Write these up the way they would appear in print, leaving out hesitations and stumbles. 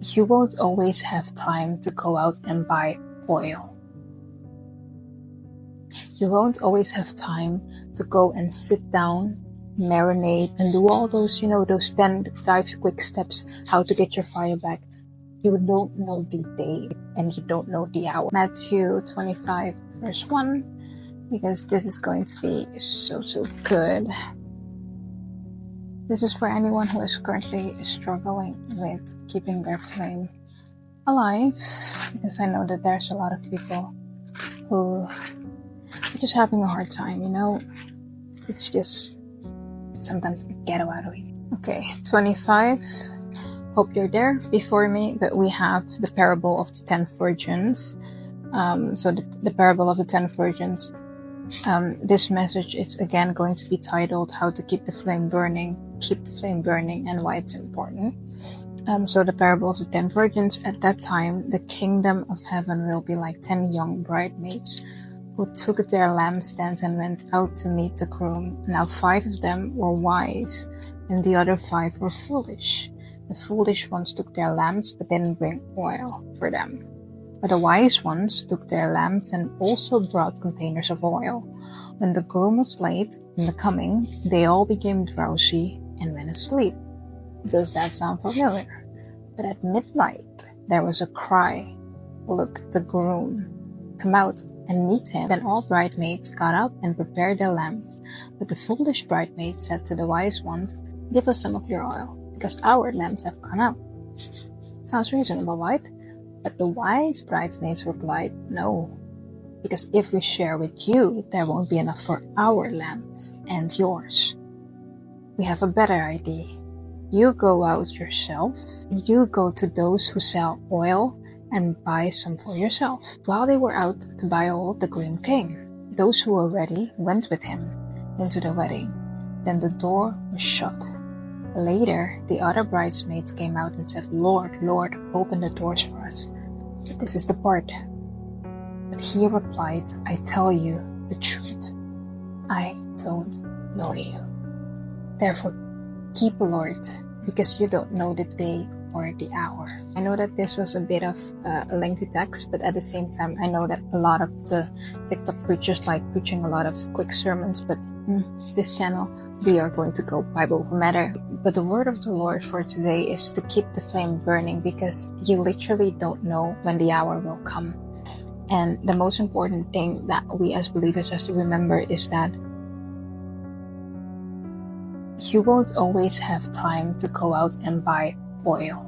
You won't always have time to go out and buy oil. You won't always have time to go and sit down, marinate, and do all those, those 5 quick steps, how to get your fire back. You don't know the day and you don't know the hour. Matthew 25 verse 1, because this is going to be so good. This is for anyone who is currently struggling with keeping their flame alive, because I know that there's a lot of people who are just having a hard time, It's just sometimes a ghetto out of it. Okay, 25. Hope you're there before me, but we have the parable of the 10 virgins. So the parable of the 10 virgins. This message is again going to be titled "How to Keep the Flame Burning," and why it's important. So the parable of the 10 virgins. At that time, the kingdom of heaven will be like 10 young bridesmaids who took their lampstands and went out to meet the groom. Now 5 of them were wise, and the other 5 were foolish. The foolish ones took their lamps, but didn't bring oil for them. But the wise ones took their lamps and also brought containers of oil. When the groom was late in the coming, they all became drowsy and went asleep. Does that sound familiar? But at midnight, there was a cry, "Look, the groom! Come out and meet him." Then all bridesmaids got up and prepared their lamps. But the foolish bridesmaids said to the wise ones, "Give us some of your oil, because our lamps have gone out." Sounds reasonable, right? But the wise bridesmaids replied, "No, because if we share with you, there won't be enough for our lamps and yours. We have a better idea. You go out yourself. You go to those who sell oil and buy some for yourself." While they were out to buy oil, the groom came. Those who were ready went with him into the wedding. Then the door was shut. Later, the other bridesmaids came out and said, "Lord, Lord, open the doors for us." But this is the part. But he replied, "I tell you the truth. I don't know you. Therefore, keep alert, because you don't know the day or the hour." I know that this was a bit of a lengthy text, but at the same time, I know that a lot of the TikTok preachers like preaching a lot of quick sermons, but this channel, we are going to go Bible over matter. But the word of the Lord for today is to keep the flame burning, because you literally don't know when the hour will come. And the most important thing that we as believers have to remember is that you won't always have time to go out and buy oil.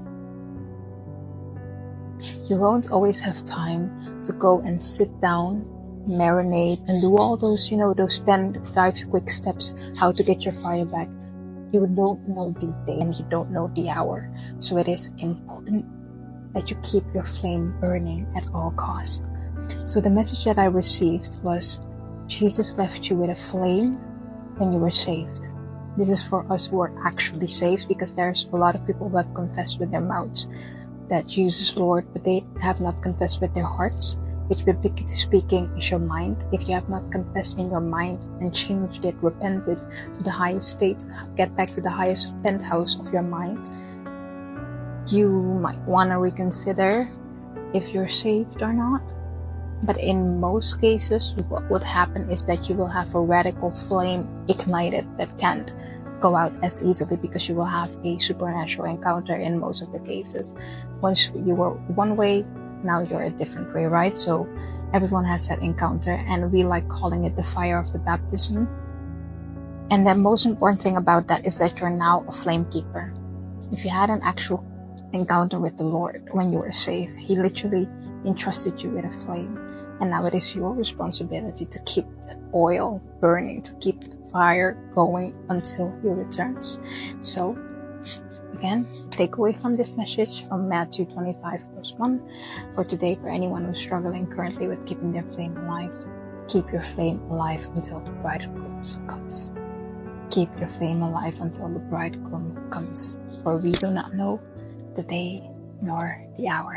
You won't always have time to go and sit down, marinate, and do all those, those 5 quick steps, how to get your fire back. You don't know the day and you don't know the hour. So it is important that you keep your flame burning at all costs. So the message that I received was, Jesus left you with a flame when you were saved. This is for us who are actually saved, because there's a lot of people who have confessed with their mouths that Jesus is Lord, but they have not confessed with their hearts, which biblically speaking is your mind. If you have not confessed in your mind and changed it, repented to the highest state, get back to the highest penthouse of your mind, you might want to reconsider if you're saved or not. But in most cases, what would happen is that you will have a radical flame ignited that can't go out as easily, because you will have a supernatural encounter in most of the cases. Once you were one way, now you're a different way, right? So everyone has that encounter, and we like calling it the fire of the baptism. And the most important thing about that is that you're now a flame keeper. If you had an actual encounter with the Lord when you were saved, He literally entrusted you with a flame, and now it is your responsibility to keep the oil burning, to keep the fire going until He returns. So again, take away from this message from Matthew 25 verse 1 for today, for anyone who's struggling currently with keeping their flame alive: keep your flame alive until the bridegroom comes. Keep your flame alive until the bridegroom comes, for we do not know the day nor the hour.